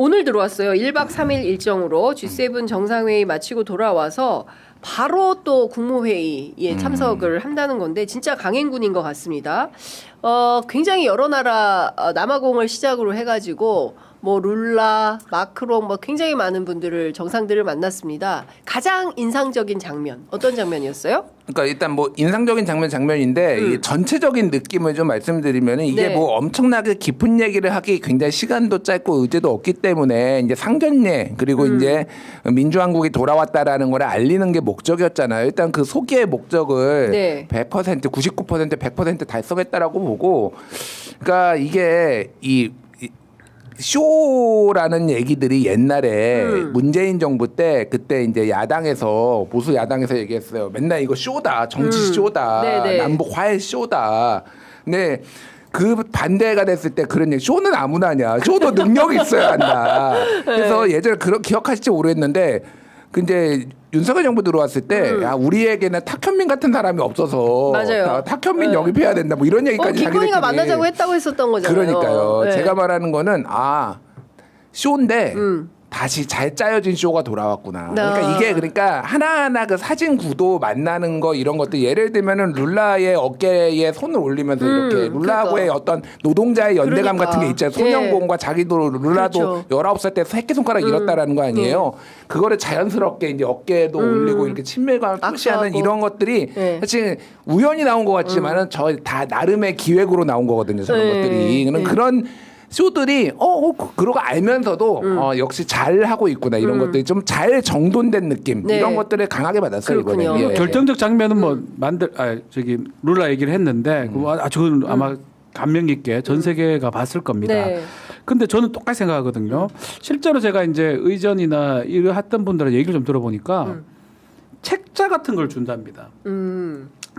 오늘 들어왔어요. 1박 3일 일정으로 G7 정상회의 마치고 돌아와서 바로 또 국무회의에 참석을 한다는 건데 진짜 강행군인 것 같습니다. 굉장히 여러 나라 남아공을 시작으로 해가지고 뭐 룰라, 마크롱 뭐 굉장히 많은 분들을 정상들을 만났습니다. 가장 인상적인 장면 어떤 장면이었어요? 그러니까 일단 뭐 인상적인 장면인데 이 전체적인 느낌을 좀 말씀드리면 이게 네. 뭐 엄청나게 깊은 얘기를 하기 굉장히 시간도 짧고 의제도 없기 때문에 이제 상견례 그리고 이제 민주왕국이 돌아왔다라는 걸 알리는 게 목적이었잖아요. 일단 그 소개의 목적을 네. 100%, 99%, 100% 달성했다라고 보고 그러니까 이게 이 쇼라는 얘기들이 옛날에 문재인 정부 때 그때 이제 야당에서 보수 야당에서 얘기했어요. 맨날 이거 쇼다, 정치 쇼다, 네네. 남북 화해 쇼다. 근데 그 반대가 됐을 때 그런 얘기 쇼는 아무나 하냐. 쇼도 능력이 있어야 한다. 그래서 예전에 그런 기억하실지 모르겠는데 근데 윤석열 정부 들어왔을 때 야, 우리에게는 탁현민 같은 사람이 없어서 맞아요. 탁현민 영입해야 된다. 뭐 이런 얘기까지 김건희가 만나자고 했다고 했었던 거잖아요. 그러니까요. 네. 제가 말하는 거는 쇼인데 다시 잘 짜여진 쇼가 돌아왔구나. 그러니까 이게 그러니까 하나하나 그 사진 구도 만나는 거 이런 것들 예를 들면은 룰라의 어깨에 손을 올리면서 이렇게 룰라하고의 그러니까. 어떤 노동자의 연대감 그러니까. 같은 게 있잖아요. 소년공과 자기도 룰라도 그렇죠. 19살 때 새끼손가락 잃었다라는 거 아니에요. 그거를 자연스럽게 이제 어깨에도 올리고 이렇게 친밀감을 표시하는 악수하고. 이런 것들이 네. 사실 우연히 나온 것 같지만은 저 다 나름의 기획으로 나온 거거든요. 저런 네. 것들이. 네. 그런 쇼들이 그러고 알면서도 역시 잘 하고 있구나 이런 것들이 좀 잘 정돈된 느낌 네. 이런 것들을 강하게 받았어요. 그렇군요. 이번에. 예. 결정적 장면은 뭐 저기 룰라 얘기를 했는데 저는 아마 감명 깊게 전 세계가 봤을 겁니다. 네. 근데 저는 똑같이 생각하거든요. 실제로 제가 이제 의전이나 일을 했던 분들의 얘기를 좀 들어보니까 책자 같은 걸 준답니다.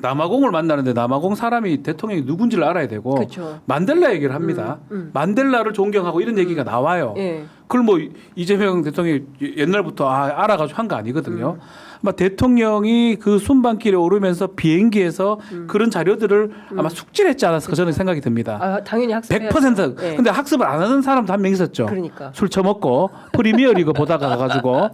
남아공을 만나는데 남아공 사람이 대통령이 누군지를 알아야 되고 그렇죠. 만델라 얘기를 합니다. 만델라를 존경하고 이런 얘기가 나와요. 예. 그걸 뭐 이재명 대통령이 옛날부터 알아가지고 한 거 아니거든요. 아마 대통령이 그 순방길에 오르면서 비행기에서 그런 자료들을 아마 숙지를 했지 않았을까 저는 생각이 듭니다. 아, 당연히 학습해야죠. 100%. 예. 근데 학습을 안 하는 사람도 한 명 있었죠. 그러니까. 술 처먹고 프리미어리그 보다가 가가지고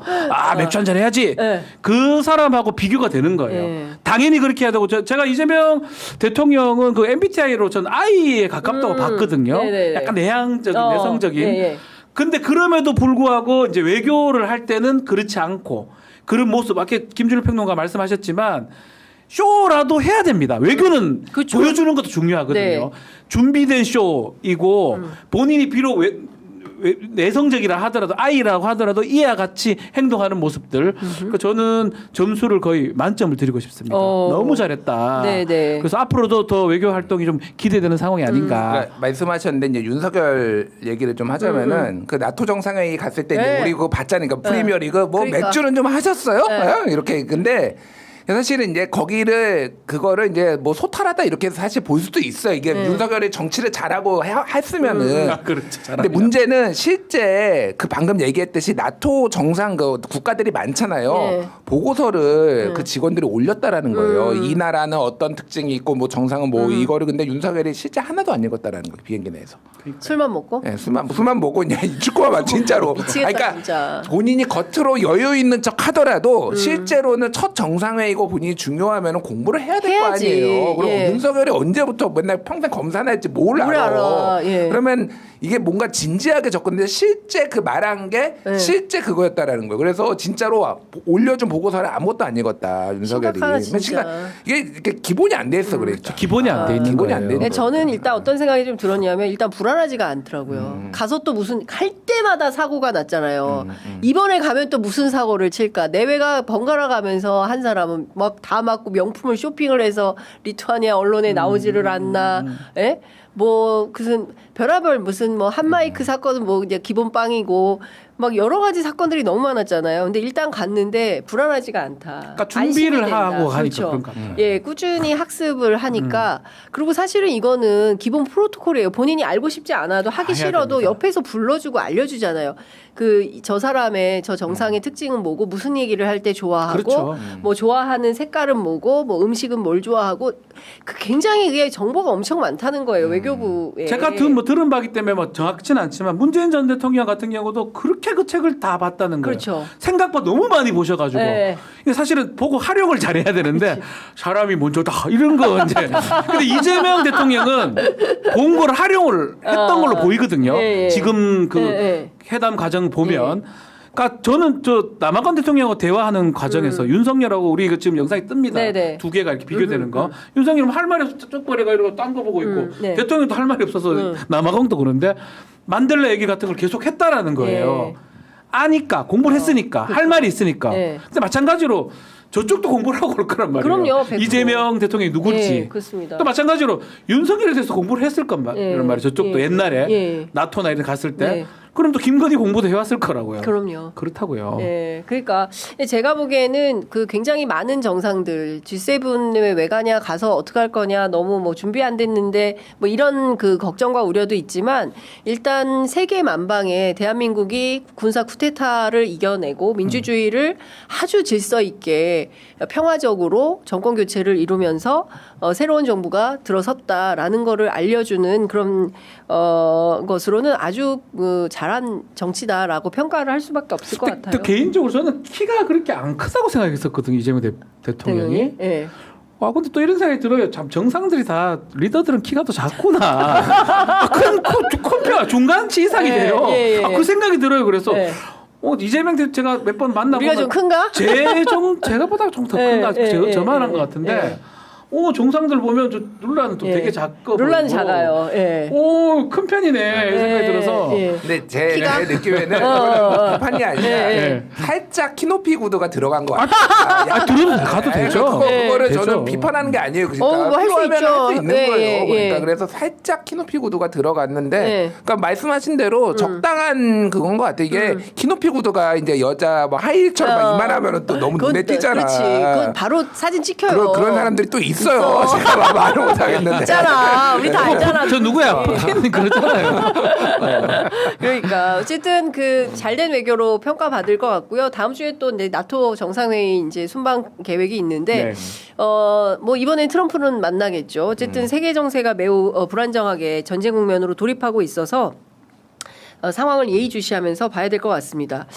맥주 한잔 해야지. 예. 그 사람하고 비교가 되는 거예요. 예. 당연히 그렇게 해야 되고 제가 이재명 대통령은 그 MBTI로 전 I에 가깝다고 봤거든요. 네네네. 약간 내향적인 내성적인. 예, 예. 근데 그럼에도 불구하고 이제 외교를 할 때는 그렇지 않고 그런 모습 아까 김준일 평론가 말씀하셨지만 쇼라도 해야 됩니다. 외교는 그렇죠. 보여주는 것도 중요하거든요. 네. 준비된 쇼이고 본인이 비록 내성적이라 하더라도 아이라고 하더라도 이와 같이 행동하는 모습들. 그러니까 저는 점수를 거의 만점을 드리고 싶습니다. 너무 잘했다. 네네. 그래서 앞으로도 더 외교 활동이 좀 기대되는 상황이 아닌가. 그러니까 말씀하셨는데 이제 윤석열 얘기를 좀 하자면은 그 나토 정상회의 갔을 때 이제 네. 우리 그거 봤잖아요. 그러니까 프리미어리그 뭐 그러니까. 맥주는 좀 하셨어요? 네. 이렇게 근데 사실은 이제 그거를 이제 뭐 소탈하다 이렇게 사실 볼 수도 있어요. 이게 윤석열이 정치를 잘하고 했으면은. 그렇죠. 근데 잘합니다. 문제는 실제 그 방금 얘기했듯이 나토 정상 그 국가들이 많잖아요. 네. 보고서를 그 직원들이 올렸다라는 거예요. 이 나라는 어떤 특징이 있고 뭐 정상은 뭐 이거를 근데 윤석열이 실제 하나도 안 읽었다라는 거예요. 비행기 내에서. 술만 먹고? 네, 술만 먹고 그냥 축구만 진짜로. 미치겠다, 그러니까 진짜. 본인이 겉으로 여유 있는 척 하더라도 실제로는 첫 정상회의고 본인이 중요하면 공부를 해야 될 거 해야지. 아니에요. 그리고 예. 윤석열이 언제부터 맨날 평생 검사나 했지 뭘 알아. 예. 그러면 이게 뭔가 진지하게 접근했는데 실제 그 말한 게 실제 그거였다라는 거예요. 그래서 진짜로 올려준 보고서를 아무것도 안 읽었다 윤석열이. 심각하다, 진짜. 이게 이렇게 기본이 안 돼 있어 그러니까. 기본이 안 돼 있는 기본이 거예요. 안 돼 있는 네, 저는 일단 어떤 생각이 좀 들었냐면 일단 불안하지가 않더라고요. 가서 또 무슨 갈 때마다 사고가 났잖아요. 이번에 가면 또 무슨 사고를 칠까. 내외가 번갈아 가면서 한 사람은 막 다 맞고 명품을 쇼핑을 해서 리투아니아 언론에 나오지를 않나. 예? 뭐 무슨 별의별 무슨 뭐 한마이크 사건은 뭐 이제 기본 빵이고 막 여러 가지 사건들이 너무 많았잖아요. 근데 일단 갔는데 불안하지가 않다. 그러니까 준비를 안심이 된다. 하고 하니까 그렇죠. 그런 것 같아요. 예, 꾸준히 학습을 하니까 그리고 사실은 이거는 기본 프로토콜이에요. 본인이 알고 싶지 않아도 하기 해야 싫어도 됩니다. 옆에서 불러주고 알려주잖아요. 저 사람의 저 정상의 특징은 뭐고 무슨 얘기를 할 때 좋아하고 그렇죠. 뭐 좋아하는 색깔은 뭐고 뭐 음식은 뭘 좋아하고 그 굉장히 그게 정보가 엄청 많다는 거예요. 외교부에. 제가 들은 바기 때문에 뭐 정확치는 않지만 문재인 전 대통령 같은 경우도 그렇게 그 책을 다 봤다는 거예요. 그렇죠. 생각보다 너무 많이 보셔가지고 네. 이게 사실은 보고 활용을 잘해야 되는데 사람이 먼저다 이런 거 이제. 근데 이재명 대통령은 본 걸 활용을 했던 걸로 보이거든요. 예. 지금 그 예. 회담 과정 보면. 그러니까 저는 저 남아권 대통령하고 대화하는 과정에서 윤석열하고 우리 그 지금 영상이 뜹니다. 네네. 두 개가 이렇게 비교되는 거. 윤석열은 할 말이 없어 쪽벌이가 이러고 딴 거 보고 있고 네. 대통령도 할 말이 없어서 남아공도 그런데 만델라 얘기 같은 걸 계속 했다라는 거예요. 예. 아니까 공부를 했으니까 할 말이 있으니까. 예. 근데 마찬가지로 저쪽도 공부를 하고 올 거란 말이에요. 그럼요, 100%. 이재명 대통령이 누굴지. 예, 그렇습니다. 또 마찬가지로 윤석열에 대해서 공부를 했을 건 예. 이런 말이에요. 저쪽도 예. 옛날에 예. 나토나 이런 데 갔을 때. 네. 그럼 또 김건희 공부도 해왔을 거라고요. 그럼요. 그렇다고요. 예, 그러니까 제가 보기에는 그 굉장히 많은 정상들 G7에 왜 가냐 가서 어떻게 할 거냐 너무 뭐 준비 안 됐는데 뭐 이런 그 걱정과 우려도 있지만 일단 세계 만방에 대한민국이 군사 쿠데타를 이겨내고 민주주의를 아주 질서 있게 평화적으로 정권 교체를 이루면서 새로운 정부가 들어섰다라는 거를 알려주는 그런 것으로는 아주 잘한 정치다라고 평가를 할 수밖에 없을 것 같아요. 또 개인적으로 저는 키가 그렇게 안 크다고 생각했었거든요. 이재명 대통령이. 예. 아 근데 또 이런 생각이 들어요. 참 정상들이 다 리더들은 키가 더 작구나. 큰코뼈 중간치 이상이 예, 돼요. 예, 예. 그 생각이 들어요. 그래서 예. 이재명 제가 몇 번 만나보면 우리가 좀 큰가? 제가 보다 좀 더 예, 큰가 예, 저만한 예, 것 같은데 정상들 보면 저 룰라는 또 예. 되게 작고 룰라는 작아요. 예. 큰 편이네 이 생각이 들어서 예. 근데 제 키가? 느낌에는 판이 아니라 예. 살짝 키높이 구도가 들어간 것 같아요. 가도 되죠. 그거를 되죠. 저는 비판하는 게 아니에요. 그러니까 뭐할수 필요하면 있죠. 할 수 있는 예, 거예요. 예, 그러니까 예. 그래서 살짝 키높이 구도가 들어갔는데, 예. 그러니까 말씀하신 대로 적당한 그건 것 같아요. 이게 키높이 구도가 이제 여자 뭐 하이힐처럼 막 이만하면은 또 너무 눈에 띄잖아. 그렇지. 그건 바로 사진 찍혀요. 그런 사람들이 또 있어요. 제가 말을 못 하겠는데. 있잖아. 우리 다 알잖아. 저 누구야? 푸틴 그러잖아요. 그러니까 어쨌든 그 잘된 외교로 평가받을 것 같고요. 다음 주에 또 이제 나토 정상회의 이제 순방 계획이 있는데 뭐 이번엔 트럼프는 만나겠죠. 어쨌든 세계 정세가 매우 불안정하게 전쟁 국면으로 돌입하고 있어서 상황을 예의주시하면서 봐야 될 것 같습니다.